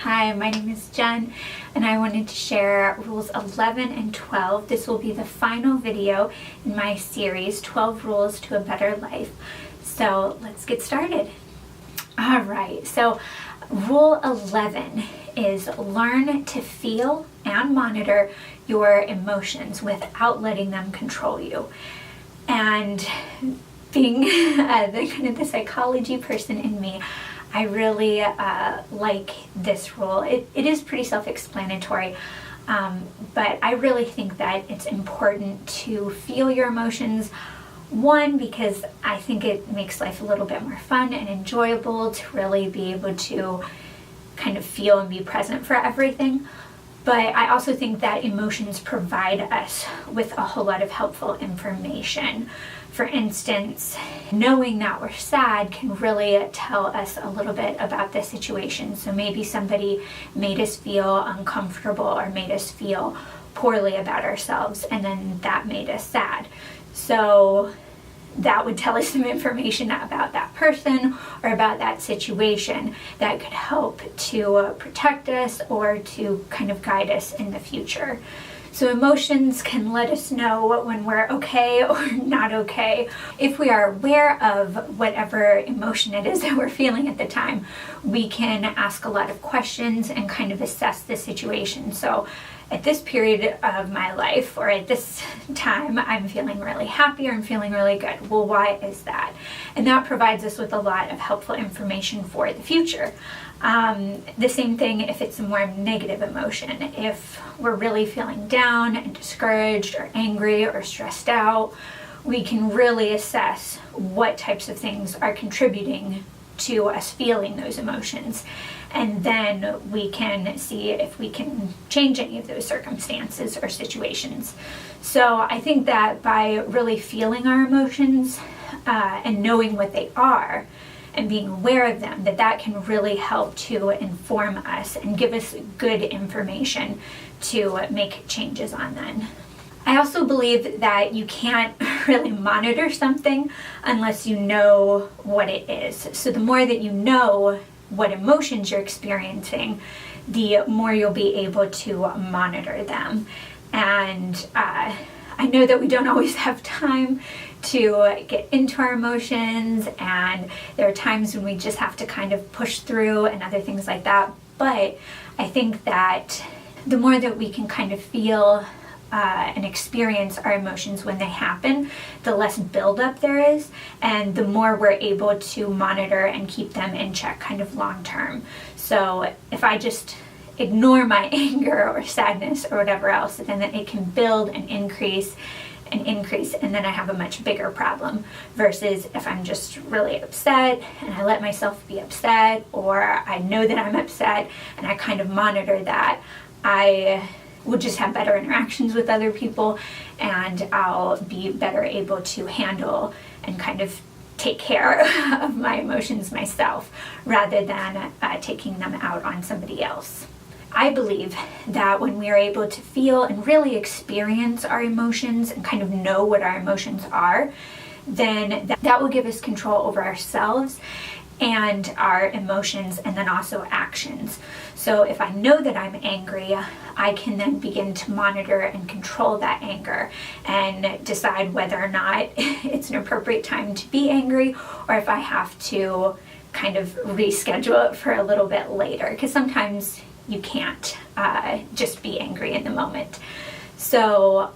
Hi, my name is Jen, and I wanted to share rules 11 and 12. This will be the final video in my series, 12 Rules to a Better Life. So let's get started. All right, so rule 11 is learn to feel and monitor your emotions without letting them control you. And being the psychology person in me, I really like this rule. It is pretty self-explanatory, but I really think that it's important to feel your emotions. One, because I think it makes life a little bit more fun and enjoyable to really be able to kind of feel and be present for everything. But I also think that emotions provide us with a whole lot of helpful information. For instance, knowing that we're sad can really tell us a little bit about the situation. So maybe somebody made us feel uncomfortable or made us feel poorly about ourselves, and then that made us sad. So that would tell us some information about that person or about that situation that could help to protect us or to kind of guide us in the future. So emotions can let us know when we're okay or not okay. If we are aware of whatever emotion it is that we're feeling at the time, we can ask a lot of questions and kind of assess the situation. So at this period of my life, or at this time, I'm feeling really happy or I'm feeling really good. Well, why is that? And that provides us with a lot of helpful information for the future. The same thing if it's a more negative emotion. If we're really feeling down and discouraged or angry or stressed out, we can really assess what types of things are contributing to us feeling those emotions. And then we can see if we can change any of those circumstances or situations. So I think that by really feeling our emotions and knowing what they are and being aware of them, that can really help to inform us and give us good information to make changes on them. I also believe that you can't really monitor something unless you know what it is. So the more that you know what emotions you're experiencing, the more you'll be able to monitor them. And I know that we don't always have time to get into our emotions, and there are times when we just have to kind of push through and other things like that. But I think that the more that we can kind of feel and experience our emotions when they happen, the less buildup there is, and the more we're able to monitor and keep them in check kind of long term. So if I just ignore my anger or sadness or whatever else, then it can build and increase, and then I have a much bigger problem, versus if I'm just really upset and I let myself be upset, or I know that I'm upset and I kind of monitor that, I will just have better interactions with other people, and I'll be better able to handle and kind of take care of my emotions myself rather than taking them out on somebody else. I believe that when we are able to feel and really experience our emotions and kind of know what our emotions are, then that will give us control over ourselves and our emotions, and then also actions. So if I know that I'm angry, I can then begin to monitor and control that anger and decide whether or not it's an appropriate time to be angry, or if I have to kind of reschedule it for a little bit later, because sometimes you can't just be angry in the moment. So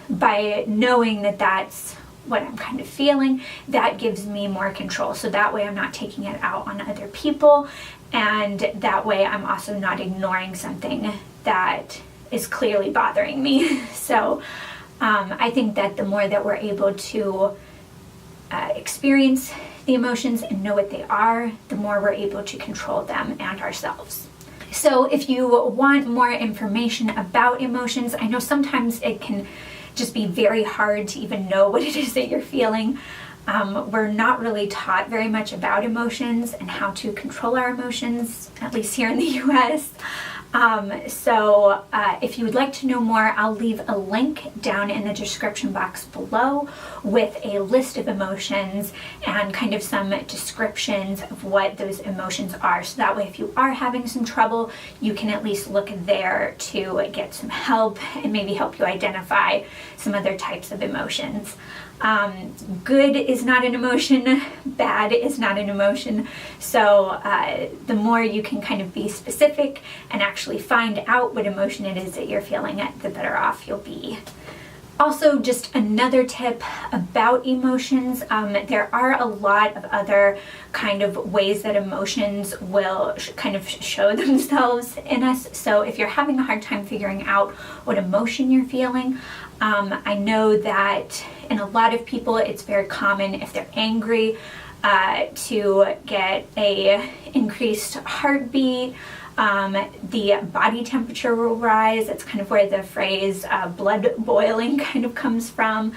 by knowing that that's what I'm kind of feeling, that gives me more control. So that way I'm not taking it out on other people, and that way I'm also not ignoring something that is clearly bothering me. So I think that the more that we're able to experience the emotions and know what they are, the more we're able to control them and ourselves. So if you want more information about emotions, I know sometimes it can just be very hard to even know what it is that you're feeling. We're not really taught very much about emotions and how to control our emotions, at least here in the US. If you would like to know more, I'll leave a link down in the description box below with a list of emotions and kind of some descriptions of what those emotions are. So that way, if you are having some trouble, you can at least look there to get some help and maybe help you identify some other types of emotions. Good is not an emotion, bad is not an emotion. So the more you can kind of be specific and actually find out what emotion it is that you're feeling, the better off you'll be. Also, just another tip about emotions, there are a lot of other kind of ways that emotions will kind of show themselves in us. So if you're having a hard time figuring out what emotion you're feeling, I know that in a lot of people it's very common if they're angry to get a increased heartbeat. The body temperature will rise. That's kind of where the phrase blood boiling kind of comes from.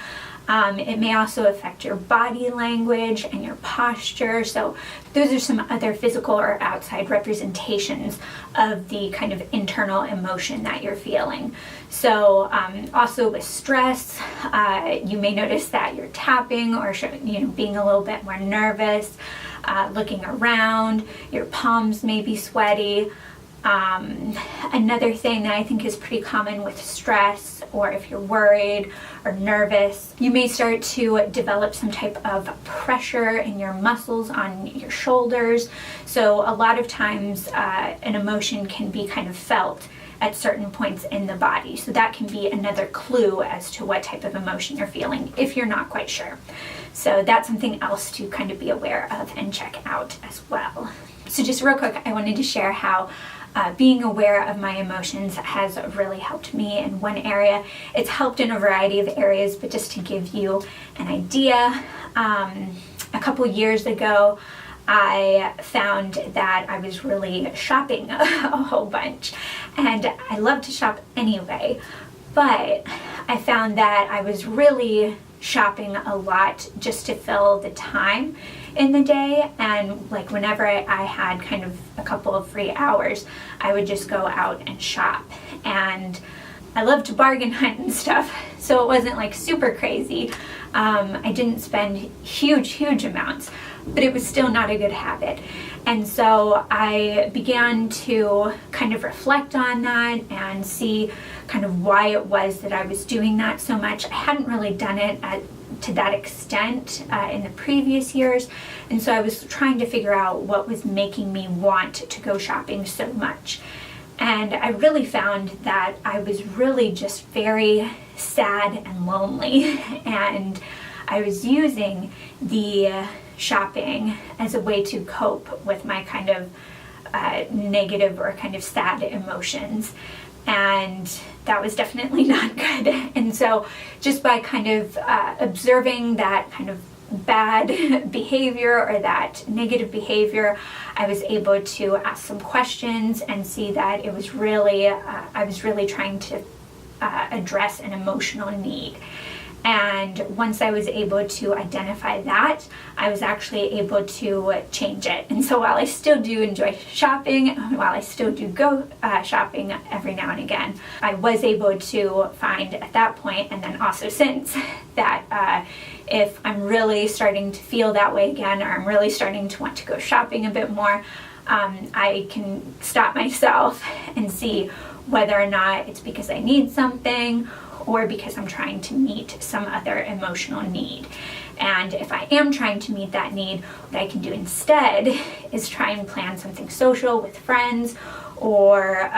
It may also affect your body language and your posture. So those are some other physical or outside representations of the kind of internal emotion that you're feeling. So also with stress, you may notice that you're tapping or being a little bit more nervous, looking around, your palms may be sweaty. Another thing that I think is pretty common with stress, or if you're worried or nervous, you may start to develop some type of pressure in your muscles on your shoulders. So a lot of times an emotion can be kind of felt at certain points in the body. So that can be another clue as to what type of emotion you're feeling if you're not quite sure. So that's something else to kind of be aware of and check out as well. So just real quick, I wanted to share how being aware of my emotions has really helped me in one area. It's helped in a variety of areas, but just to give you an idea, a couple years ago, I found that I was really shopping a whole bunch, and I love to shop anyway, but I found that I was really shopping a lot just to fill the time in the day, and like whenever I had kind of a couple of free hours, I would just go out and shop. And I love to bargain hunt and stuff, so it wasn't like super crazy. I didn't spend huge amounts, but it was still not a good habit. And so I began to kind of reflect on that and see kind of why it was that I was doing that so much. I hadn't really done it to that extent in the previous years, and so I was trying to figure out what was making me want to go shopping so much. And I really found that I was really just very sad and lonely, and I was using the shopping as a way to cope with my kind of negative or kind of sad emotions. And that was definitely not good. And so just by kind of observing that kind of bad behavior or that negative behavior, I was able to ask some questions and see that it was really, I was really trying to address an emotional need. And once I was able to identify that, I was actually able to change it. And so while I still do enjoy shopping, while I still do go shopping every now and again, I was able to find at that point, and then also since, that if I'm really starting to feel that way again, or I'm really starting to want to go shopping a bit more, I can stop myself and see whether or not it's because I need something or because I'm trying to meet some other emotional need. And if I am trying to meet that need, what I can do instead is try and plan something social with friends, or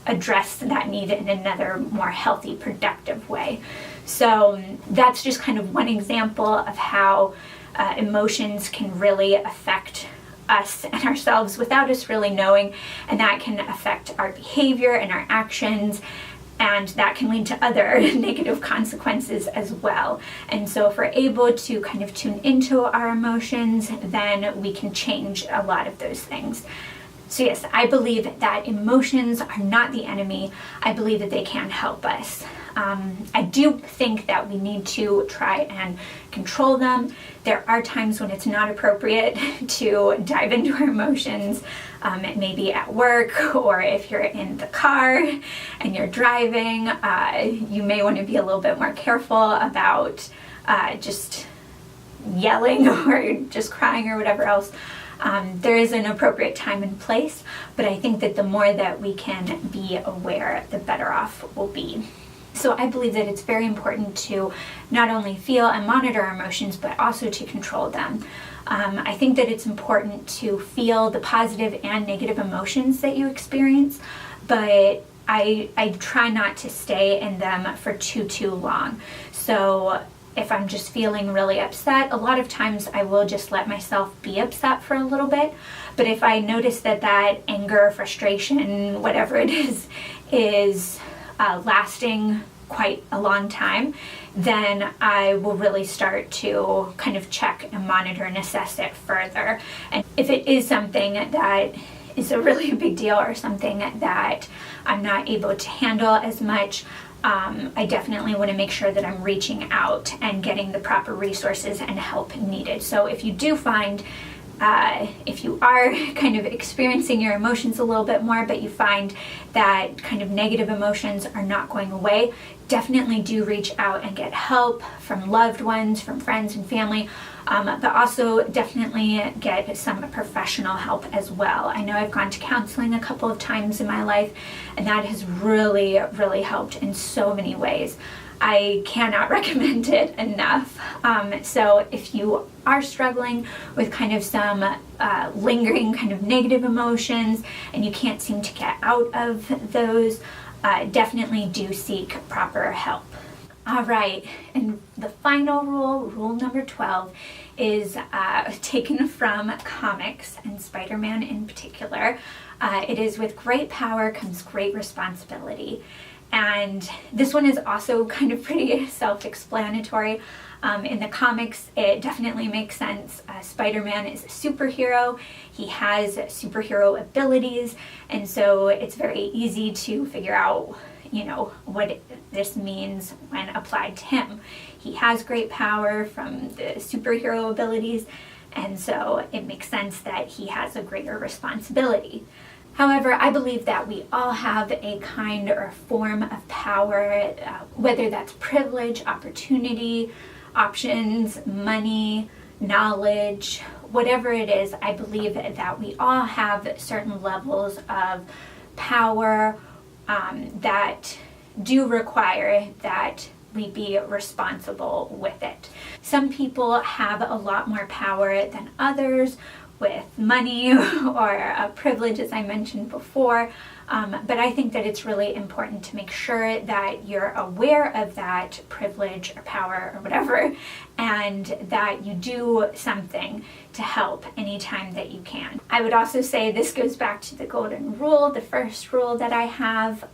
address that need in another more healthy, productive way. So that's just kind of one example of how emotions can really affect us and ourselves without us really knowing, and that can affect our behavior and our actions, and that can lead to other negative consequences as well. And so if we're able to kind of tune into our emotions, then we can change a lot of those things. So yes, I believe that emotions are not the enemy. I believe that they can help us. I do think that we need to try and control them. There are times when it's not appropriate to dive into our emotions, maybe at work, or if you're in the car and you're driving, you may want to be a little bit more careful about just yelling or just crying or whatever else. There is an appropriate time and place, but I think that the more that we can be aware, the better off we'll be. So I believe that it's very important to not only feel and monitor our emotions, but also to control them. I think that it's important to feel the positive and negative emotions that you experience, but I try not to stay in them for too long. So if I'm just feeling really upset, a lot of times I will just let myself be upset for a little bit. But if I notice that anger, frustration, whatever it is lasting quite a long time, then I will really start to kind of check and monitor and assess it further. And if it is something that is a really big deal or something that I'm not able to handle as much, I definitely want to make sure that I'm reaching out and getting the proper resources and help needed. So if you do find, if you are kind of experiencing your emotions a little bit more, but you find that kind of negative emotions are not going away, definitely do reach out and get help from loved ones, from friends and family, but also definitely get some professional help as well. I know I've gone to counseling a couple of times in my life, and that has really helped in so many ways. I cannot recommend it enough. So if you are struggling with kind of some lingering kind of negative emotions and you can't seem to get out of those, definitely do seek proper help. All right, and the final rule number 12, is taken from comics and Spider-Man in particular. It is, with great power comes great responsibility. And this one is also kind of pretty self-explanatory. In the comics, it definitely makes sense. Spider-Man is a superhero. He has superhero abilities, and so it's very easy to figure out, what this means when applied to him. He has great power from the superhero abilities, and so it makes sense that he has a greater responsibility. However, I believe that we all have a kind or a form of power, whether that's privilege, opportunity, options, money, knowledge, whatever it is. I believe that we all have certain levels of power that do require that we be responsible with it. Some people have a lot more power than others with money or privilege, as I mentioned before, but I think that it's really important to make sure that you're aware of that privilege or power or whatever, and that you do something to help anytime that you can. I would also say this goes back to the golden rule, the first rule that I have,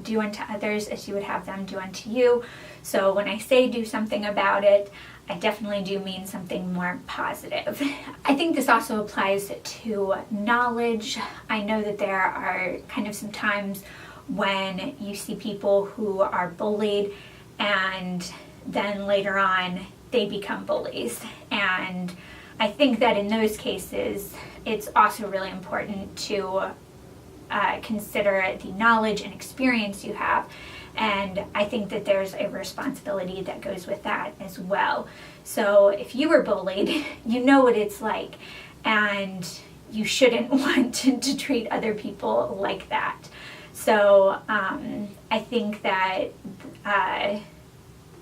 do unto others as you would have them do unto you. So when I say do something about it, I definitely do mean something more positive. I think this also applies to knowledge. I know that there are kind of some times when you see people who are bullied and then later on they become bullies. And I think that in those cases, it's also really important to consider the knowledge and experience you have. And I think that there's a responsibility that goes with that as well. So if you were bullied, you know what it's like, and you shouldn't want to treat other people like that. So I think that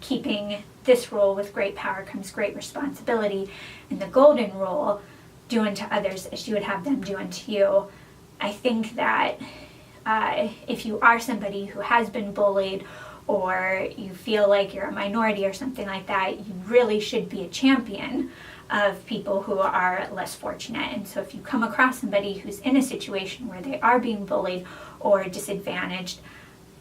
keeping this rule, with great power comes great responsibility, and the golden rule, do unto others as you would have them do unto you, I think that if you are somebody who has been bullied, or you feel like you're a minority or something like that, you really should be a champion of people who are less fortunate. And so if you come across somebody who's in a situation where they are being bullied or disadvantaged,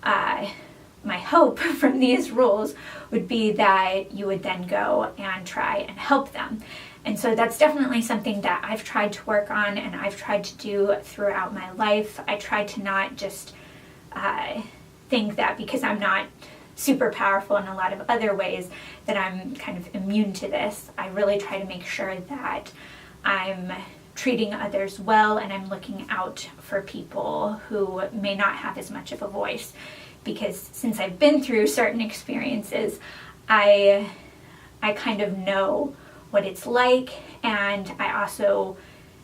my hope from these rules would be that you would then go and try and help them. And so that's definitely something that I've tried to work on and I've tried to do throughout my life. I try to not just think that because I'm not super powerful in a lot of other ways that I'm kind of immune to this. I really try to make sure that I'm treating others well and I'm looking out for people who may not have as much of a voice. Because since I've been through certain experiences, I kind of know what it's like, and I also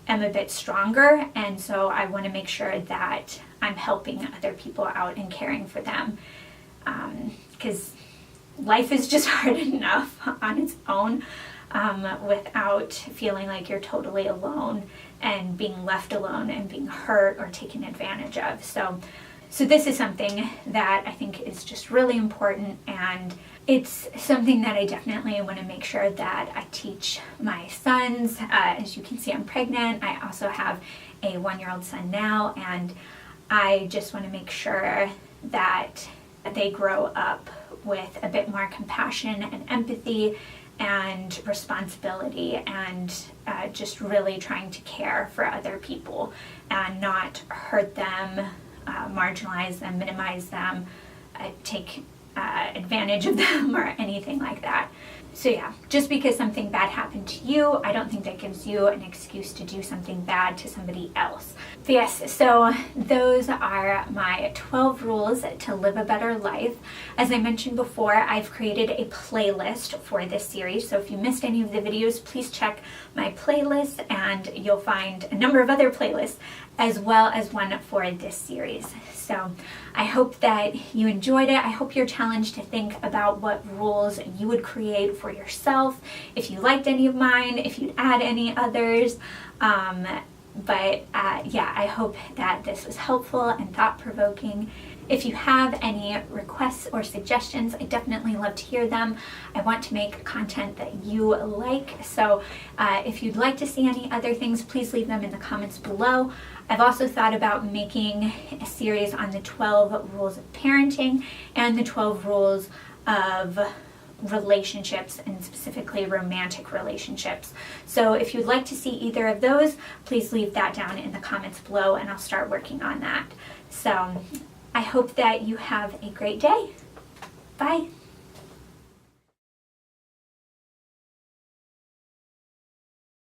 am a bit stronger, and so I want to make sure that I'm helping other people out and caring for them, because life is just hard enough on its own without feeling like you're totally alone and being left alone and being hurt or taken advantage of. So this is something that I think is just really important, and it's something that I definitely want to make sure that I teach my sons. As you can see, I'm pregnant. I also have a 1-year-old son now, and I just want to make sure that they grow up with a bit more compassion and empathy and responsibility, and just really trying to care for other people and not hurt them, marginalize them, minimize them, take advantage of them or anything like that. So yeah, just because something bad happened to you, I don't think that gives you an excuse to do something bad to somebody else. But yes, so those are my 12 rules to live a better life. As I mentioned before, I've created a playlist for this series. So if you missed any of the videos, please check my playlist and you'll find a number of other playlists as well as one for this series. So I hope that you enjoyed it. I hope you're challenged to think about what rules you would create for yourself, if you liked any of mine, if you'd add any others. Yeah, I hope that this was helpful and thought-provoking. If you have any requests or suggestions, I definitely love to hear them. I want to make content that you like, so if you'd like to see any other things, please leave them in the comments below. I've also thought about making a series on the 12 rules of parenting and the 12 rules of relationships, and specifically romantic relationships. So if you'd like to see either of those, please leave that down in the comments below and I'll start working on that. So I hope that you have a great day. Bye.